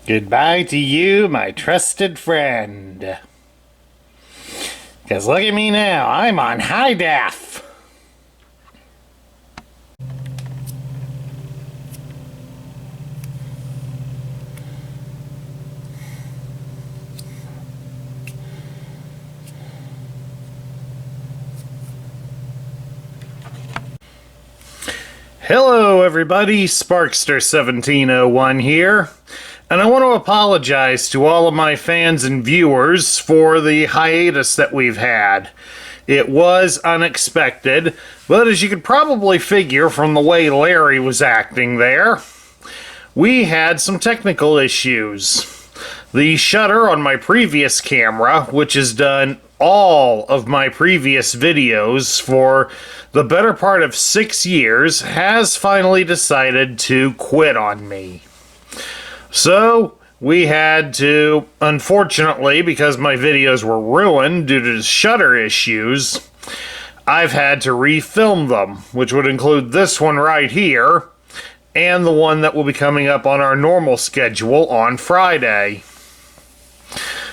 Goodbye to you, my trusted friend. Because look at me now, I'm on high def. Hello everybody, Sparkster1701 here, and I want to apologize to all of my fans and viewers for the hiatus that we've had. It was unexpected, but as you could probably figure from the way Larry was acting there, we had some technical issues. The shutter on my previous camera, which has done all of my previous videos for the better part of 6 years, has finally decided to quit on me. So we had to, unfortunately, because my videos were ruined due to shutter issues, I've had to refilm them, which would include this one right here, and the one that will be coming up on our normal schedule on Friday.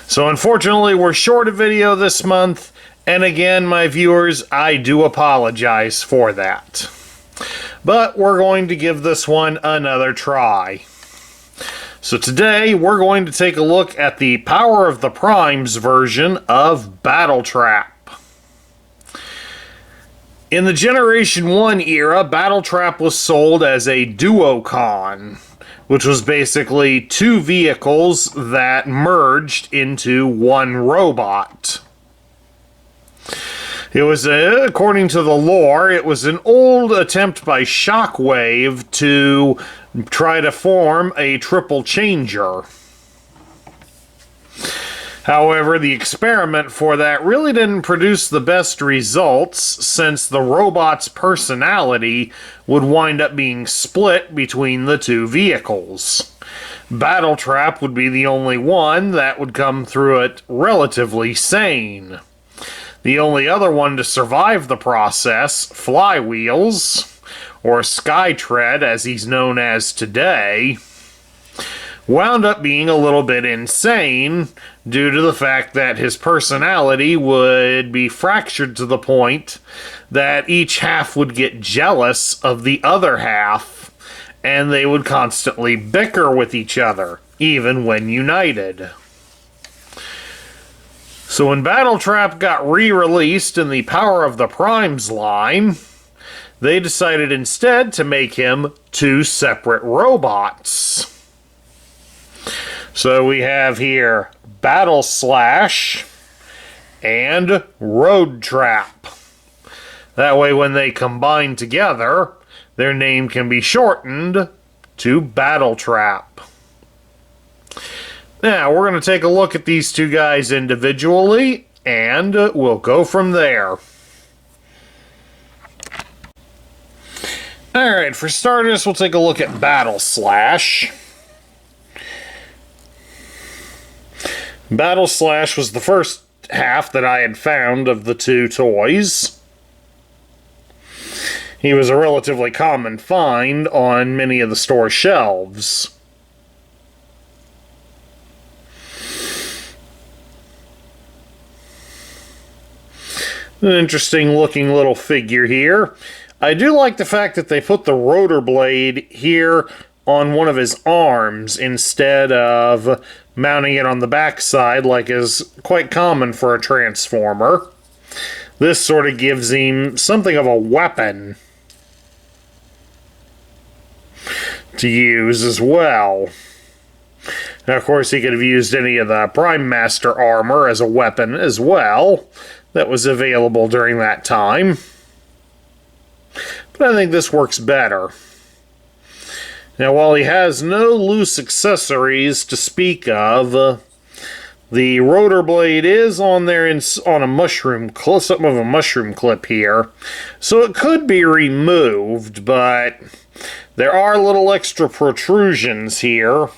So unfortunately, we're short a video this month, and again, my viewers, I do apologize for that. But we're going to give this one another try. So today, we're going to take a look at the Power of the Primes version of Battletrap. In the Generation 1 era, Battletrap was sold as a duocon, which was basically two vehicles that merged into one robot. It was, according to the lore, it was an old attempt by Shockwave to try to form a triple changer. However, the experiment for that really didn't produce the best results, since the robot's personality would wind up being split between the two vehicles. Battletrap would be the only one that would come through it relatively sane. The only other one to survive the process, Flywheels, or Skytread as he's known as today, wound up being a little bit insane due to the fact that his personality would be fractured to the point that each half would get jealous of the other half, and they would constantly bicker with each other, even when united. So when Battletrap got re-released in the Power of the Primes line, they decided instead to make him two separate robots. So we have here Battleslash and Roadtrap. That way when they combine together, their name can be shortened to Battletrap. Now, we're going to take a look at these two guys individually, and we'll go from there. Alright, for starters, we'll take a look at Battleslash. Battleslash was the first half that I had found of the two toys. He was a relatively common find on many of the store shelves. An interesting looking little figure here. I do like the fact that they put the rotor blade here on one of his arms instead of mounting it on the backside like is quite common for a Transformer. This sort of gives him something of a weapon to use as well. Now, of course, he could have used any of the Prime Master armor as a weapon as well that was available during that time. But I think this works better. Now, while he has no loose accessories to speak of, the rotor blade is on there on a mushroom clip, something of a mushroom clip here. So it could be removed, but there are little extra protrusions here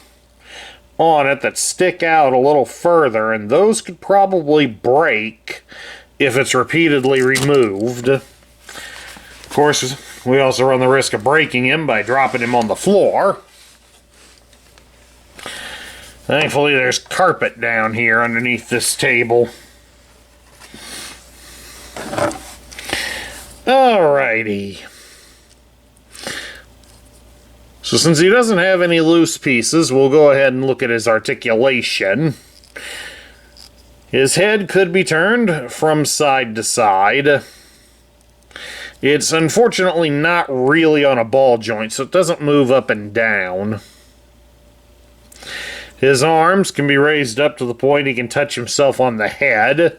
on it that stick out a little further, and those could probably break if it's repeatedly removed. Of course, we also run the risk of breaking him by dropping him on the floor. Thankfully, there's carpet down here underneath this table. Alrighty. So since he doesn't have any loose pieces, we'll go ahead and look at his articulation. His head could be turned from side to side. It's unfortunately not really on a ball joint, so it doesn't move up and down. His arms can be raised up to the point he can touch himself on the head.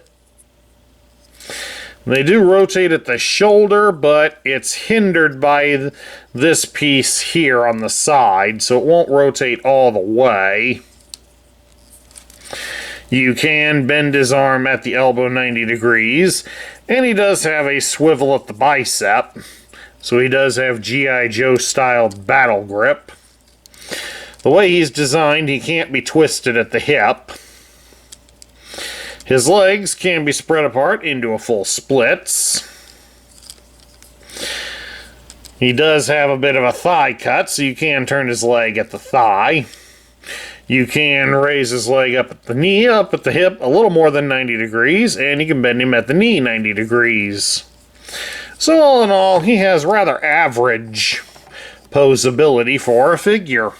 They do rotate at the shoulder, but it's hindered by this piece here on the side, so it won't rotate all the way. You can bend his arm at the elbow 90 degrees, and he does have a swivel at the bicep, so he does have G.I. Joe style battle grip. The way he's designed, he can't be twisted at the hip. His legs can be spread apart into a full splits. He does have a bit of a thigh cut, so you can turn his leg at the thigh. You can raise his leg up at the knee, up at the hip, a little more than 90 degrees, and you can bend him at the knee 90 degrees. So all in all, he has rather average posability for a figure.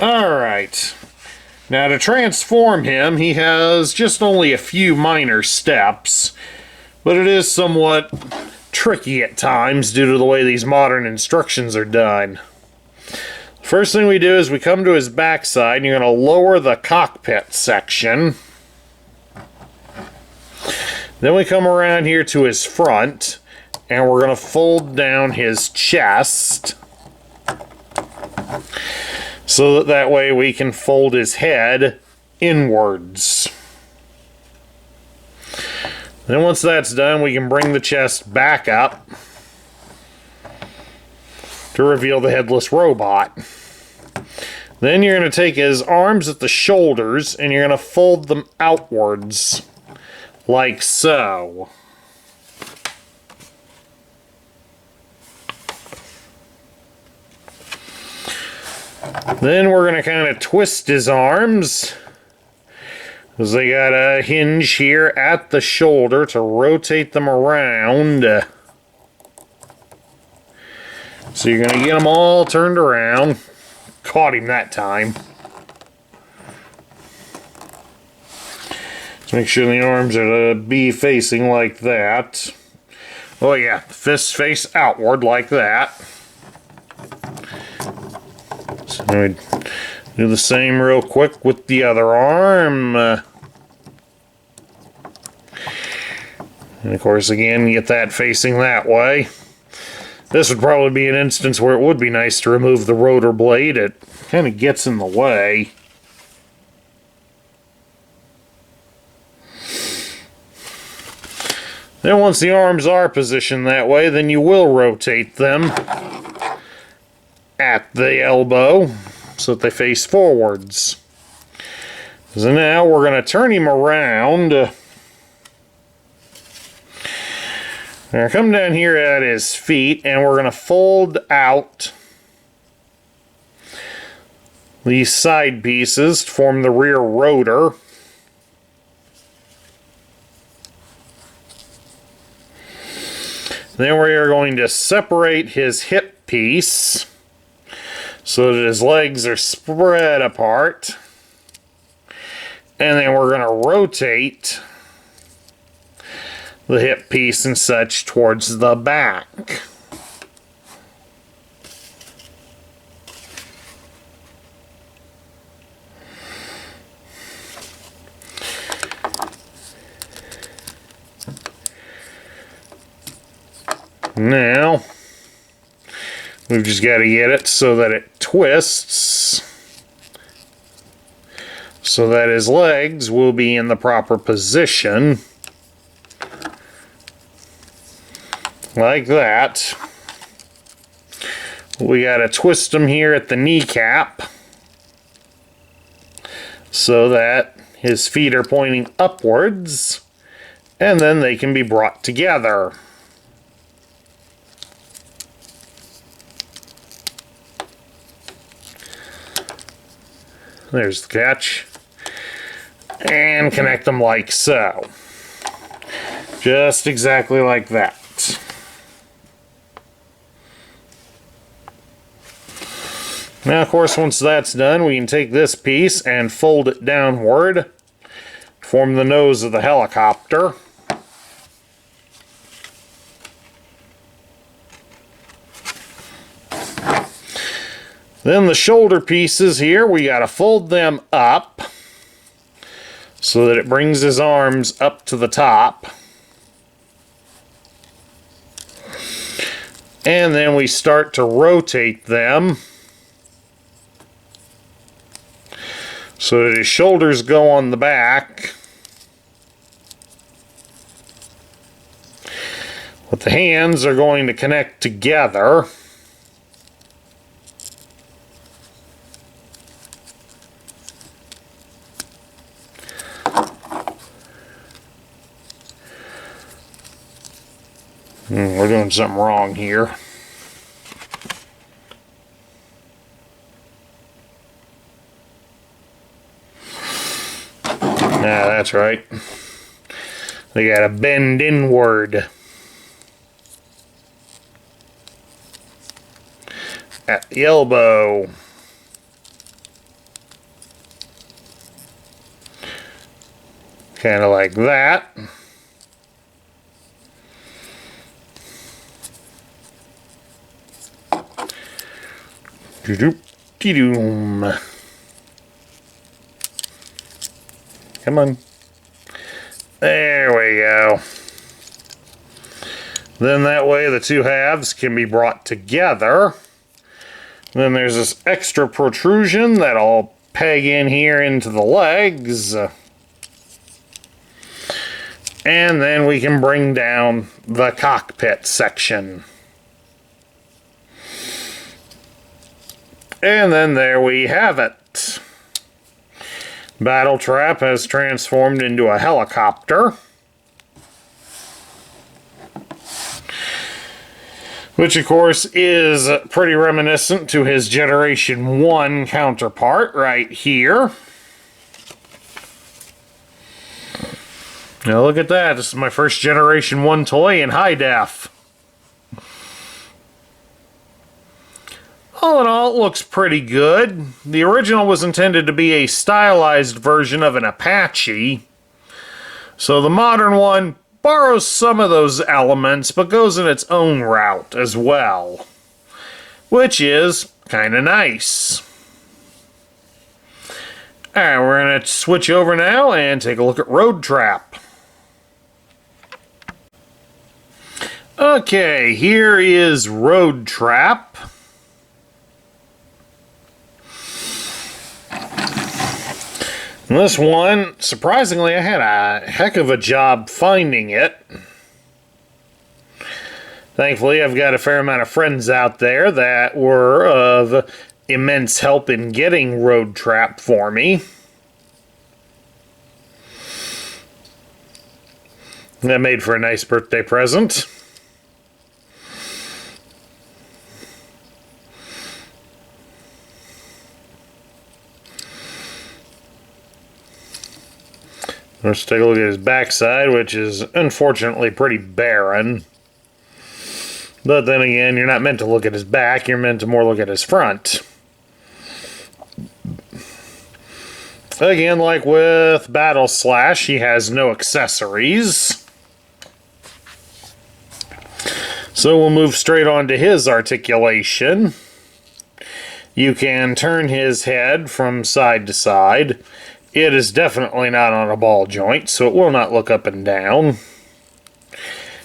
Alright, now to transform him, he has just only a few minor steps, but it is somewhat tricky at times due to the way these modern instructions are done. First thing we do is we come to his backside, and you're going to lower the cockpit section. Then we come around here to his front, and we're going to fold down his chest, so that way we can fold his head inwards. Then once that's done, we can bring the chest back up to reveal the headless robot. Then you're going to take his arms at the shoulders and you're going to fold them outwards, like so. Then we're going to kind of twist his arms, because they got a hinge here at the shoulder to rotate them around. So you're going to get them all turned around. Caught him that time. So make sure the arms are to be facing like that. Oh yeah, the fists face outward like that. So we do the same real quick with the other arm. And of course, again, get that facing that way. This would probably be an instance where it would be nice to remove the rotor blade. It kind of gets in the way. Then once the arms are positioned that way, then you will rotate them at the elbow so that they face forwards. So now we're going to turn him around. Now come down here at his feet and we're going to fold out these side pieces to form the rear rotor. Then we are going to separate his hip piece so that his legs are spread apart. And then we're going to rotate the hip piece and such towards the back. Now, we've just got to get it so that it twists, so that his legs will be in the proper position, like that. We got to twist them here at the kneecap, so that his feet are pointing upwards, and then they can be brought together. There's the catch. And connect them like so. Just exactly like that. Now, of course, once that's done, we can take this piece and fold it downward, form the nose of the helicopter. Then the shoulder pieces here, we got to fold them up so that it brings his arms up to the top. And then we start to rotate them so that his shoulders go on the back. But the hands are going to connect together. We're doing something wrong here. Ah, that's right. They gotta bend inward at the elbow. Kind of like that. Doom. Come on. There we go. Then that way the two halves can be brought together. Then there's this extra protrusion that I'll peg in here into the legs. And then we can bring down the cockpit section. And then there we have it. Battletrap has transformed into a helicopter, which of course is pretty reminiscent to his Generation 1 counterpart right here. Now look at that, this is my first Generation 1 toy in high def. All in all, it looks pretty good. The original was intended to be a stylized version of an Apache, so the modern one borrows some of those elements, but goes in its own route as well, which is kind of nice. Alright, we're going to switch over now and take a look at Roadtrap. Okay, here is Roadtrap. This one, surprisingly, I had a heck of a job finding it. Thankfully, I've got a fair amount of friends out there that were of immense help in getting Roadtrap for me. That made for a nice birthday present. Let's take a look at his backside, which is unfortunately pretty barren. But then again, you're not meant to look at his back, you're meant to more look at his front. Again, like with Battleslash, he has no accessories. So we'll move straight on to his articulation. You can turn his head from side to side. It is definitely not on a ball joint, so it will not look up and down.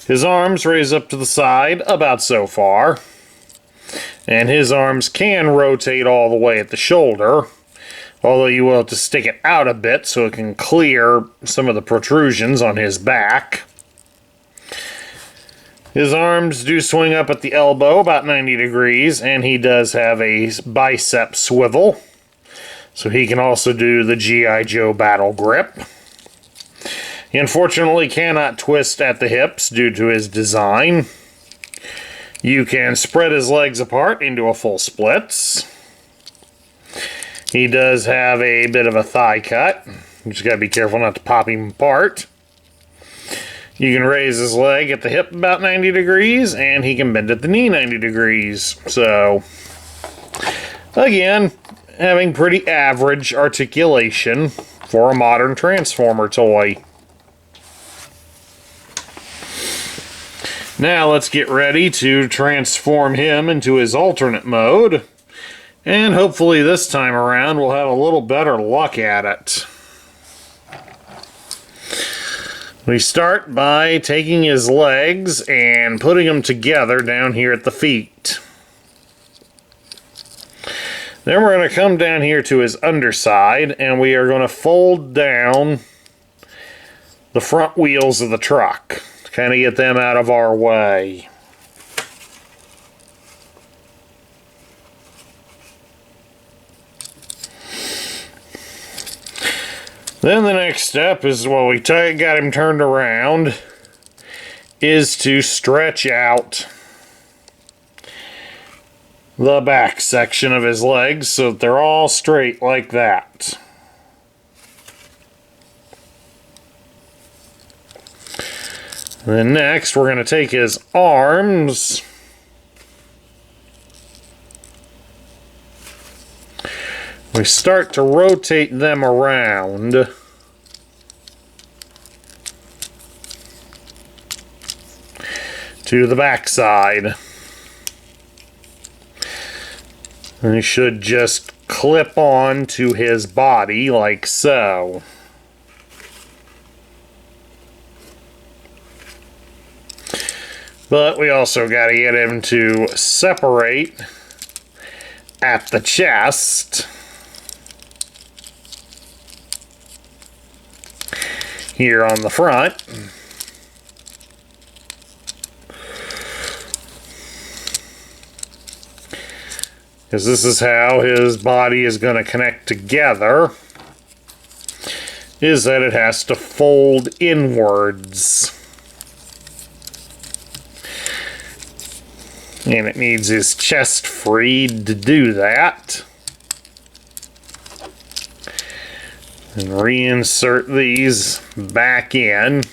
His arms raise up to the side, about so far. And his arms can rotate all the way at the shoulder, although you will have to stick it out a bit so it can clear some of the protrusions on his back. His arms do swing up at the elbow about 90 degrees, and he does have a bicep swivel. So he can also do the G.I. Joe battle grip. He unfortunately cannot twist at the hips due to his design. You can spread his legs apart into a full splits. He does have a bit of a thigh cut. You just gotta be careful not to pop him apart. You can raise his leg at the hip about 90 degrees, and he can bend at the knee 90 degrees. So, again, having pretty average articulation for a modern Transformer toy. Now let's get ready to transform him into his alternate mode. And hopefully this time around we'll have a little better luck at it. We start by taking his legs and putting them together down here at the feet. Then we're going to come down here to his underside, and we are going to fold down the front wheels of the truck to kind of get them out of our way. Then the next step is, while we got him turned around, is to stretch out the back section of his legs so that they're all straight like that. Then next we're going to take his arms we start to rotate them around to the back side. And he should just clip on to his body like so. But we also got to get him to separate at the chest. Here on the front. Because this is how his body is going to connect together, is that it has to fold inwards. And it needs his chest freed to do that. And reinsert these back in.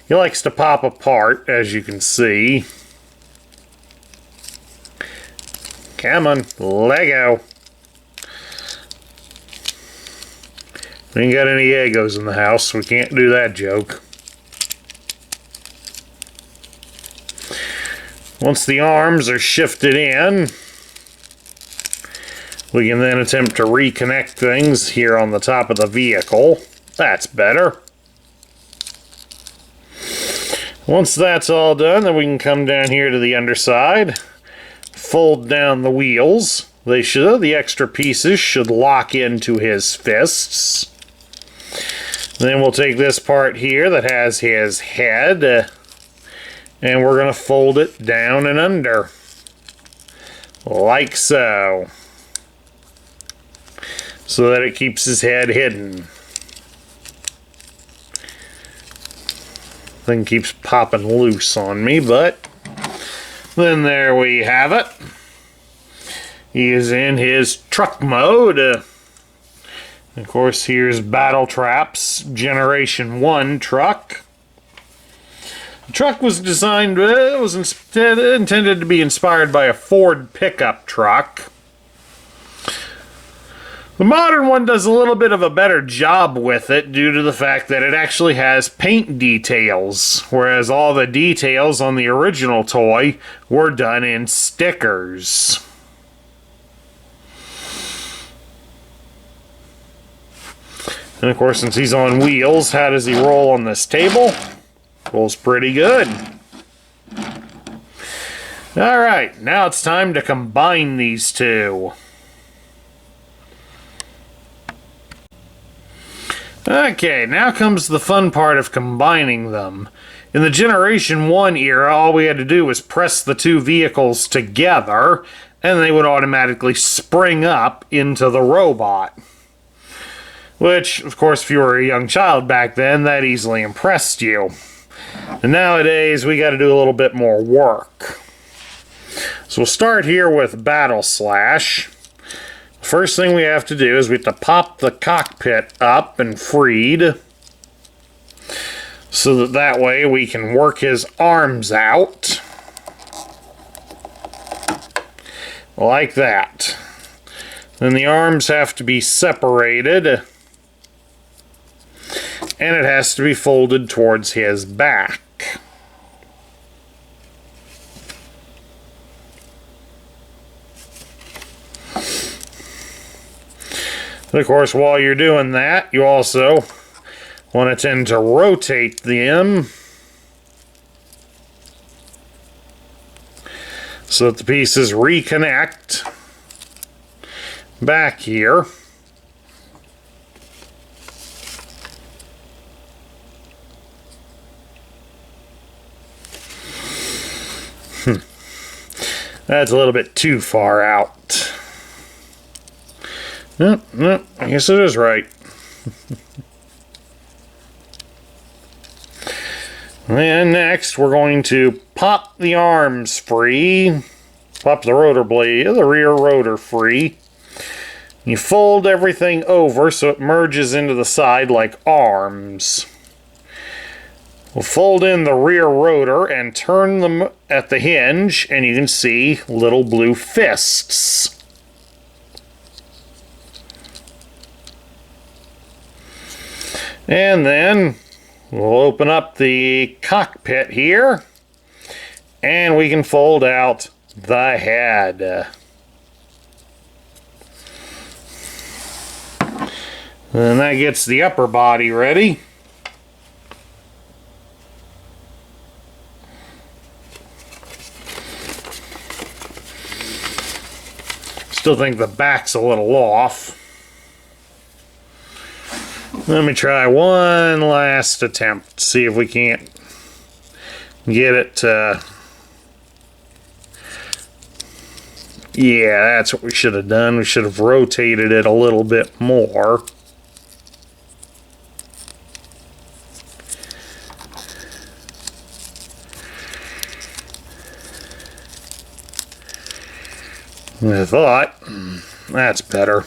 He likes to pop apart, as you can see. Come on, Lego. We ain't got any Legos in the house, so we can't do that joke. Once the arms are shifted in, we can then attempt to reconnect things here on the top of the vehicle. That's better. Once that's all done, then we can come down here to the underside, fold down the wheels. The extra pieces should lock into his fists. Then we'll take this part here that has his head, and we're going to fold it down and under, like so. So that it keeps his head hidden. Thing keeps popping loose on me, but then there we have it. He is in his truck mode. Of course, here's Battletrap's Generation 1 truck. The truck was designed, intended to be inspired by a Ford pickup truck. The modern one does a little bit of a better job with it due to the fact that it actually has paint details, whereas all the details on the original toy were done in stickers. And of course, since he's on wheels, how does he roll on this table? Rolls pretty good. Alright, now it's time to combine these two. Okay, now comes the fun part of combining them. In the Generation 1 era, all we had to do was press the two vehicles together, and they would automatically spring up into the robot. Which, of course, if you were a young child back then, that easily impressed you. And nowadays, we got to do a little bit more work. So we'll start here with Battleslash. first thing we have to do is we have to pop the cockpit up and freed, so that way we can work his arms out. Like that. Then the arms have to be separated, and it has to be folded towards his back. And of course, while you're doing that, you also want to tend to rotate them so that the pieces reconnect back here. That's a little bit too far out. No, I guess it is right. And next, we're going to pop the arms free. Pop the rotor blade, the rear rotor free. You fold everything over so it merges into the side like arms. We'll fold in the rear rotor and turn them at the hinge, and you can see little blue fists. And then we'll open up the cockpit here, and we can fold out the head. And that gets the upper body ready. Still think the back's a little off. Let me try one last attempt, see if we can't get it. Yeah, that's what we should have done. We should have rotated it a little bit more. I thought. That's better.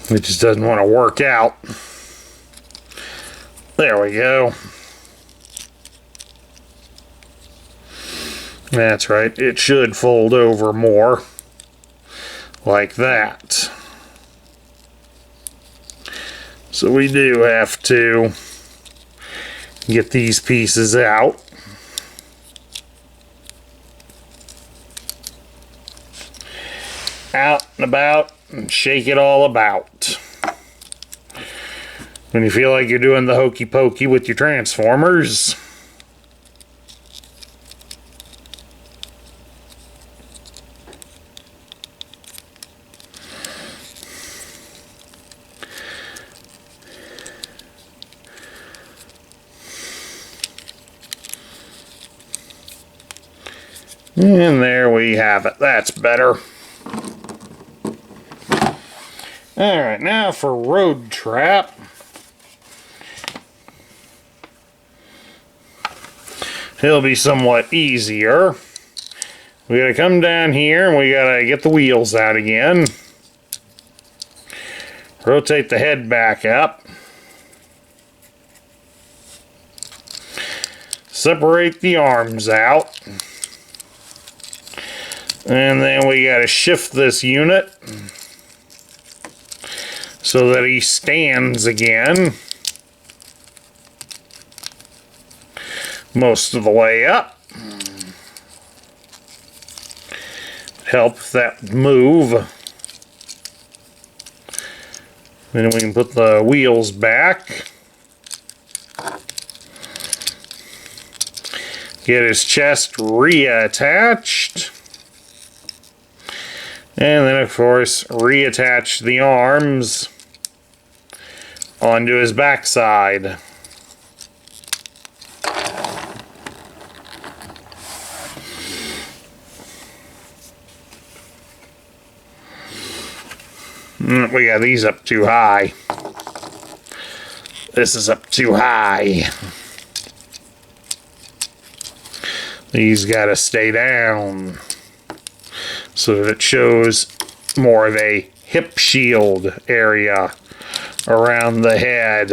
It just doesn't want to work out. There we go. That's right. It should fold over more. Like that. So we do have to get these pieces out. Out and about and shake it all about. When you feel like you're doing the hokey pokey with your transformers. And there we have it. That's better. Alright, now for Roadtrap. It'll be somewhat easier. We gotta come down here and we gotta get the wheels out again. Rotate the head back up. Separate the arms out. And then we gotta shift this unit so that he stands again most of the way up. Help that move. Then we can put the wheels back. Get his chest reattached. And then, of course, reattach the arms onto his backside. We got these up too high. This is up too high. These gotta stay down so that it shows more of a hip shield area around the head.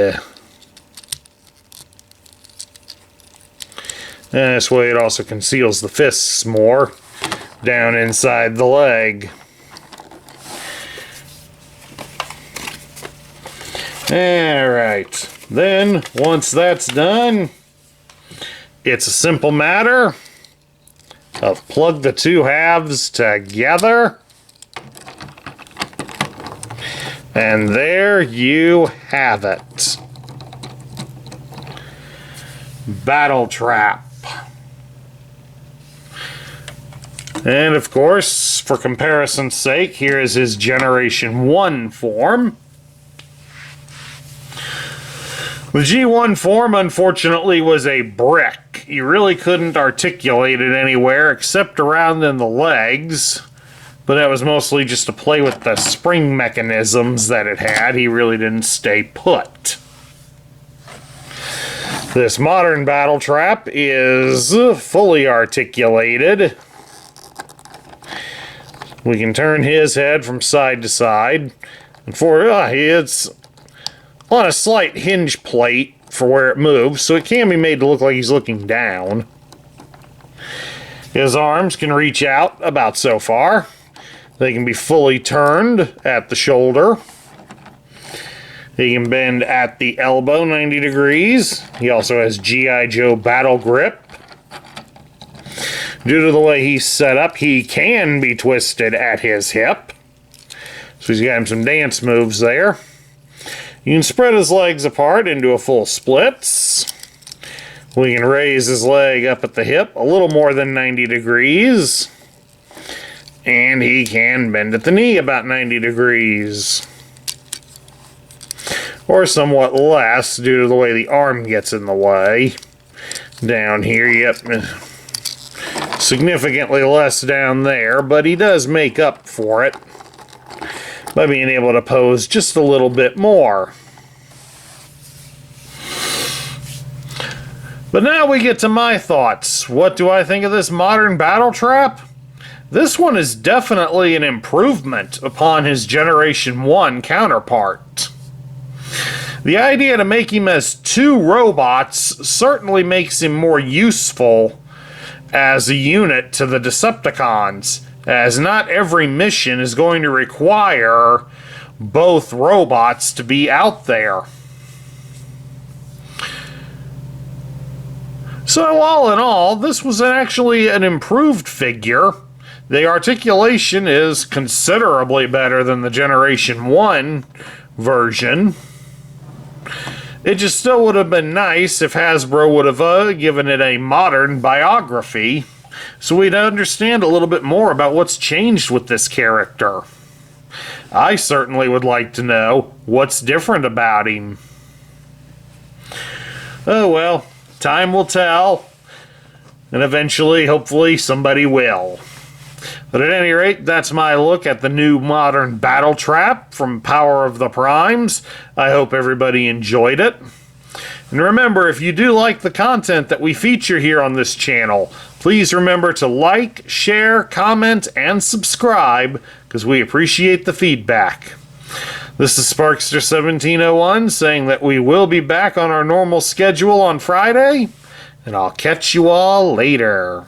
And this way it also conceals the fists more down inside the leg. Alright, then once that's done, it's a simple matter of plug the two halves together. And there you have it. Battletrap. And of course, for comparison's sake, here is his Generation 1 form. The G1 form, unfortunately, was a brick. You really couldn't articulate it anywhere except around in the legs. But that was mostly just to play with the spring mechanisms that it had. He really didn't stay put. This modern Battletrap is fully articulated. We can turn his head from side to side. And it's on a slight hinge plate for where it moves, so it can be made to look like he's looking down. His arms can reach out about so far. They can be fully turned at the shoulder. He can bend at the elbow 90 degrees. He also has G.I. Joe battle grip. Due to the way he's set up, he can be twisted at his hip. So he's got him some dance moves there. You can spread his legs apart into a full splits. We can raise his leg up at the hip a little more than 90 degrees. And he can bend at the knee about 90 degrees. Or somewhat less due to the way the arm gets in the way. Down here, yep. Significantly less down there, but he does make up for it by being able to pose just a little bit more. But now we get to my thoughts. What do I think of this modern Battletrap? This one is definitely an improvement upon his Generation 1 counterpart. The idea to make him as two robots certainly makes him more useful as a unit to the Decepticons, as not every mission is going to require both robots to be out there. So all in all, this was actually an improved figure. The articulation is considerably better than the Generation 1 version. It just still would have been nice if Hasbro would have given it a modern biography, so we'd understand a little bit more about what's changed with this character. I certainly would like to know what's different about him. Oh well, time will tell, and eventually, hopefully, somebody will. But at any rate, that's my look at the new modern Battletrap from Power of the Primes. I hope everybody enjoyed it. And remember, if you do like the content that we feature here on this channel, please remember to like, share, comment, and subscribe, because we appreciate the feedback. This is Sparkster1701 saying that we will be back on our normal schedule on Friday, and I'll catch you all later.